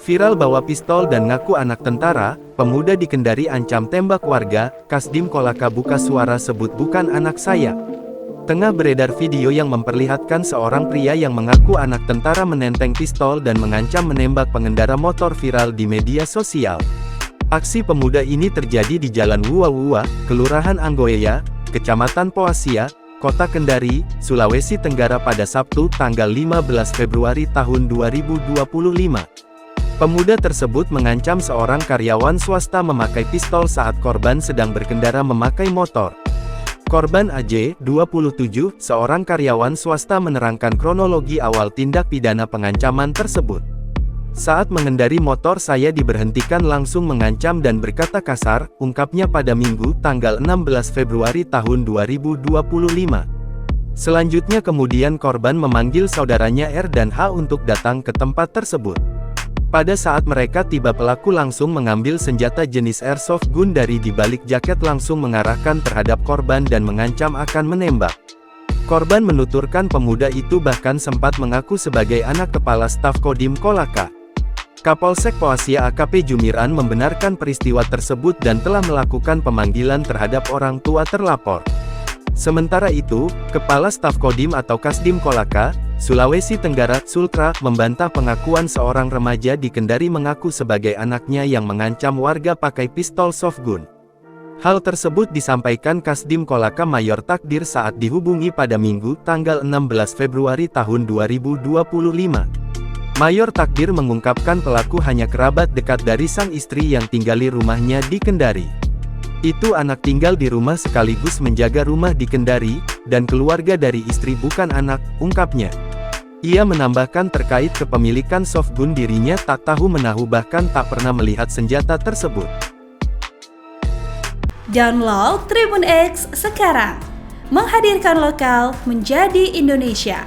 Viral bawa pistol dan ngaku anak tentara, pemuda di Kendari ancam tembak warga, Kasdim Kolaka buka suara sebut bukan anak saya. Tengah beredar video yang memperlihatkan seorang pria yang mengaku anak tentara menenteng pistol dan mengancam menembak pengendara motor viral di media sosial. Aksi pemuda ini terjadi di Jalan Wuwa, Kelurahan Anggoeya, Kecamatan Poasia, Kota Kendari, Sulawesi Tenggara pada Sabtu, tanggal 15 Februari tahun 2025. Pemuda tersebut mengancam seorang karyawan swasta memakai pistol saat korban sedang berkendara memakai motor. Korban AJ, 27, seorang karyawan swasta menerangkan kronologi awal tindak pidana pengancaman tersebut. Saat mengendari motor saya diberhentikan langsung mengancam dan berkata kasar, ungkapnya pada Minggu, tanggal 16 Februari tahun 2025. Selanjutnya kemudian korban memanggil saudaranya R dan H untuk datang ke tempat tersebut. Pada saat mereka tiba pelaku langsung mengambil senjata jenis airsoft gun dari di balik jaket langsung mengarahkan terhadap korban dan mengancam akan menembak. Korban menuturkan pemuda itu bahkan sempat mengaku sebagai anak kepala staf Kodim Kolaka. Kapolsek Poasia AKP Jumiran membenarkan peristiwa tersebut dan telah melakukan pemanggilan terhadap orang tua terlapor. Sementara itu, Kepala Staf Kodim atau Kasdim Kolaka, Sulawesi Tenggara, Sultra, membantah pengakuan seorang remaja di Kendari mengaku sebagai anaknya yang mengancam warga pakai pistol soft gun. Hal tersebut disampaikan Kasdim Kolaka Mayor Takdir saat dihubungi pada Minggu, tanggal 16 Februari tahun 2025. Mayor Takdir mengungkapkan pelaku hanya kerabat dekat dari sang istri yang tinggali rumahnya di Kendari. Itu anak tinggal di rumah sekaligus menjaga rumah di Kendari, dan keluarga dari istri bukan anak, ungkapnya. Ia menambahkan terkait kepemilikan soft gun dirinya tak tahu menahu bahkan tak pernah melihat senjata tersebut. Download Tribun X sekarang, menghadirkan lokal menjadi Indonesia.